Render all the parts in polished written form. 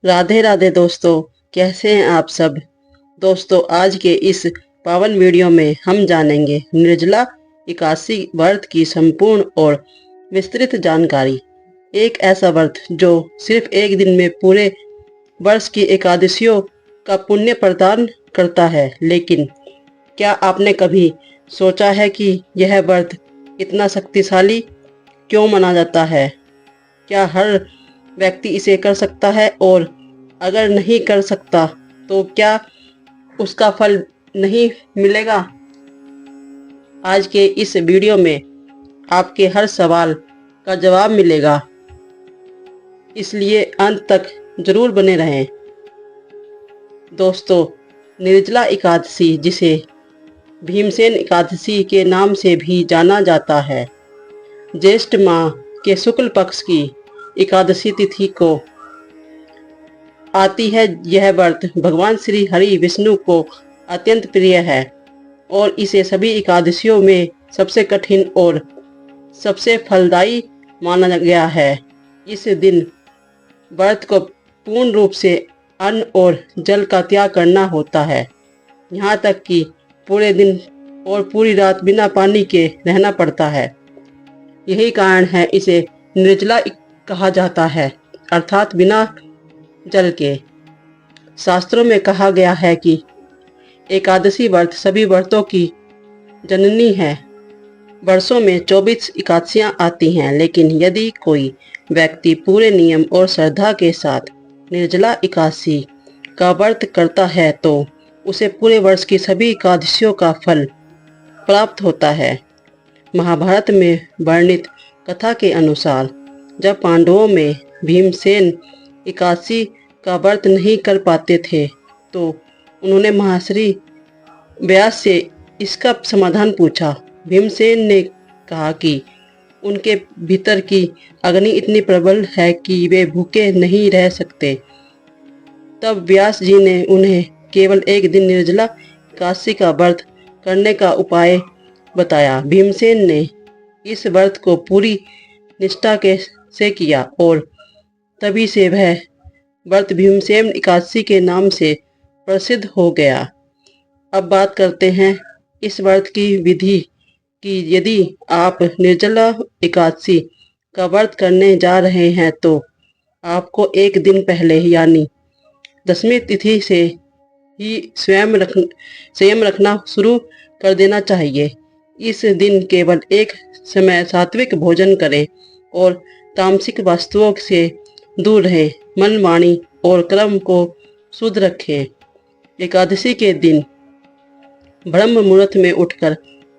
राधे राधे दोस्तों, कैसे हैं आप सब। दोस्तों, आज के इस पावन वीडियो में हम जानेंगे निर्जला एकादशी व्रत की संपूर्ण और विस्तृत जानकारी। एक ऐसा व्रत जो सिर्फ एक दिन में पूरे वर्ष की एकादशियों का पुण्य प्रदान करता है। लेकिन क्या आपने कभी सोचा है कि यह व्रत इतना शक्तिशाली क्यों माना जाता है? क्या हर व्यक्ति इसे कर सकता है, और अगर नहीं कर सकता तो क्या उसका फल नहीं मिलेगा? आज के इस वीडियो में आपके हर सवाल का जवाब मिलेगा, इसलिए अंत तक जरूर बने रहें। दोस्तों, निर्जला एकादशी, जिसे भीमसेन एकादशी के नाम से भी जाना जाता है, ज्येष्ठ माह के शुक्ल पक्ष की एकादशी तिथि को आती है। यह व्रत भगवान श्री हरि विष्णु को अत्यंत प्रिय है और इसे सभी एकादशियों में सबसे कठिन और सबसे फलदायी माना गया है। इस दिन व्रत को पूर्ण रूप से अन्न और जल का त्याग करना होता है, यहाँ तक कि पूरे दिन और पूरी रात बिना पानी के रहना पड़ता है। यही कारण है इसे निर्जला कहा जाता है, अर्थात बिना जल के। शास्त्रों में कहा गया है कि एकादशी व्रत सभी व्रतों की जननी है। वर्षों में 24 एकादशियां आती हैं, लेकिन यदि कोई व्यक्ति पूरे नियम और श्रद्धा के साथ निर्जला एकादशी का व्रत करता है तो उसे पूरे वर्ष की सभी एकादशियों का फल प्राप्त होता है। महाभारत में वर्णित कथा के अनुसार जब पांडवों में भीमसेन एकादशी का व्रत नहीं कर पाते थे तो उन्होंने महर्षि व्यास से इसका समाधान पूछा। भीमसेन ने कहा कि उनके भीतर की अग्नि इतनी प्रबल है कि वे भूखे नहीं रह सकते। तब व्यास जी ने उन्हें केवल एक दिन निर्जला एकादशी का व्रत करने का उपाय बताया। भीमसेन ने इस व्रत को पूरी निष्ठा से किया और तभी से वह व्रत भीमसेन एकादशी के नाम से प्रसिद्ध हो गया। अब बात करते हैं इस व्रत की विधि कि यदि आप निर्जला एकादशी का व्रत करने जा रहे हैं तो आपको एक दिन पहले यानी दशमी तिथि से ही संयम रखना शुरू कर देना चाहिए। इस दिन केवल एक समय सात्विक भोजन करें और तामसिक वस्तुओं से दूर रहें। मन, वाणी और कर्म को शुद्ध रखें। एकादशी के दिन ब्रह्म मुहूर्त में उठकर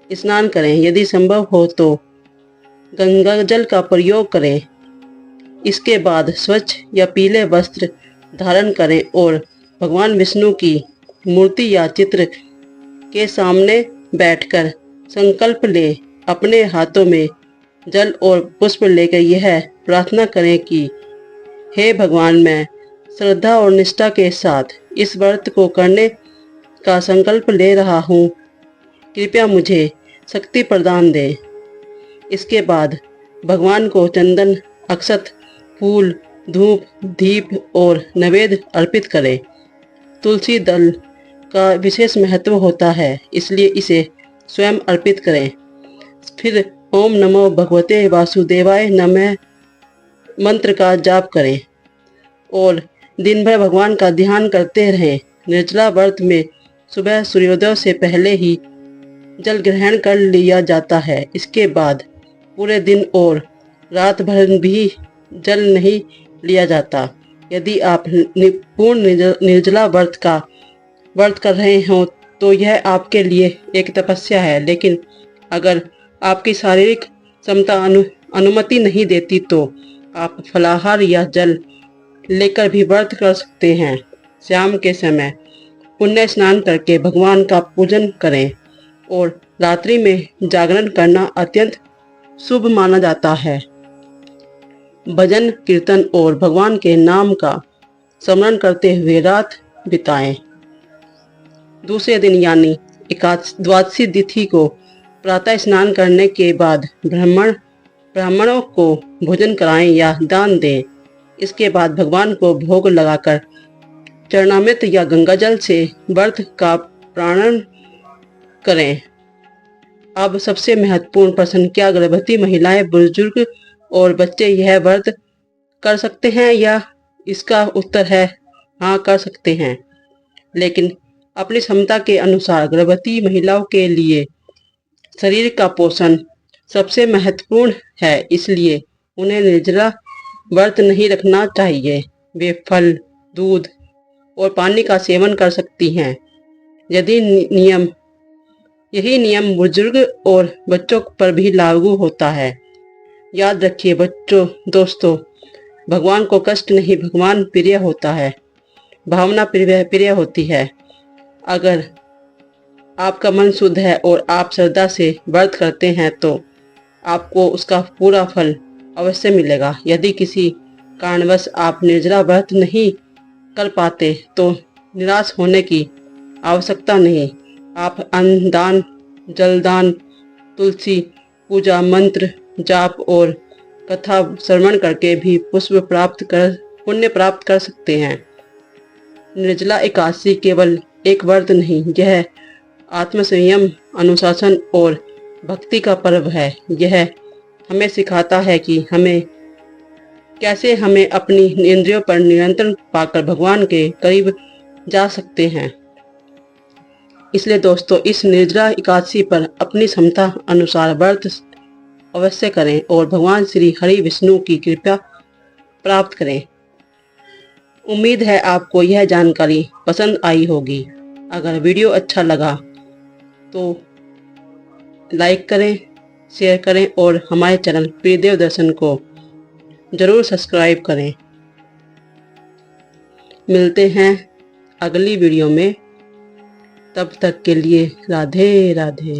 स्नान करें। यदि संभव हो तो गंगा जल का प्रयोग करें। इसके बाद स्वच्छ या पीले वस्त्र धारण करें और भगवान विष्णु की मूर्ति या चित्र के सामने बैठकर संकल्प लें। अपने हाथों में जल और पुष्प लेकर यह प्रार्थना करें कि हे भगवान, मैं श्रद्धा और निष्ठा के साथ इस व्रत को करने का संकल्प ले रहा हूँ। कृपया मुझे शक्ति प्रदान दें। इसके बाद भगवान को चंदन, अक्षत, फूल, धूप, दीप और नैवेद्य अर्पित करें। तुलसी दल का विशेष महत्व होता है, इसलिए इसे स्वयं अर्पित करें। फिर ओम नमो भगवते वासुदेवाय नमः मंत्र का जाप करें और दिन भर भगवान का ध्यान करते रहें। निर्जला व्रत में सुबह सूर्योदय से पहले ही जल ग्रहण कर लिया जाता है। इसके बाद पूरे दिन और रात भर भी जल नहीं लिया जाता। यदि आप पूर्ण निर्जला व्रत कर रहे हो तो यह आपके लिए एक तपस्या है, लेकिन अगर आपकी शारीरिक क्षमता अनुमति नहीं देती तो आप फलाहार या जल लेकर भी व्रत कर सकते हैं। शाम के समय पुण्य स्नान करके भगवान का पूजन करें और रात्रि में जागरण करना अत्यंत शुभ माना जाता है। भजन, कीर्तन और भगवान के नाम का स्मरण करते हुए रात बिताएं। दूसरे दिन यानी द्वादशी तिथि को प्रातः स्नान करने के बाद ब्राह्मणों को भोजन कराएं या दान दें। इसके बाद भगवान को भोग लगाकर चरणामृत या गंगाजल से व्रत का प्रारंभ करें। अब सबसे महत्वपूर्ण प्रश्न, क्या गर्भवती महिलाएं, बुजुर्ग और बच्चे यह व्रत कर सकते हैं? या इसका उत्तर है हाँ, कर सकते हैं, लेकिन अपनी क्षमता के अनुसार। गर्भवती महिलाओं के लिए शरीर का पोषण सबसे महत्वपूर्ण है, इसलिए उन्हें निर्जला व्रत नहीं रखना चाहिए। वे फल, दूध और पानी का सेवन कर सकती हैं। यही नियम बुजुर्ग और बच्चों पर भी लागू होता है। याद रखिए दोस्तों, भगवान को कष्ट नहीं, भगवान प्रिय होता है, भावना प्रिय होती है। अगर आपका मन शुद्ध है और आप श्रद्धा से व्रत करते हैं तो आपको उसका पूरा फल अवश्य मिलेगा। यदि किसी कारणवश आप निर्जला व्रत नहीं कर पाते तो निराश होने की आवश्यकता नहीं। आप अन्न दान, जलदान, तुलसी पूजा, मंत्र जाप और कथा श्रवण करके भी पुण्य प्राप्त कर सकते हैं। निर्जला एकादशी केवल एक व्रत नहीं, यह आत्मसंयम, अनुशासन और भक्ति का पर्व है। यह हमें सिखाता है कि कैसे हमें अपनी इंद्रियों पर नियंत्रण पाकर भगवान के करीब जा सकते हैं। इसलिए दोस्तों, इस निर्जला एकादशी पर अपनी क्षमता अनुसार व्रत अवश्य करें और भगवान श्री हरि विष्णु की कृपा प्राप्त करें। उम्मीद है आपको यह जानकारी पसंद आई होगी। अगर वीडियो अच्छा लगा तो लाइक करें, शेयर करें और हमारे चैनल प्रियदेव दर्शन को जरूर सब्सक्राइब करें। मिलते हैं अगली वीडियो में, तब तक के लिए राधे राधे।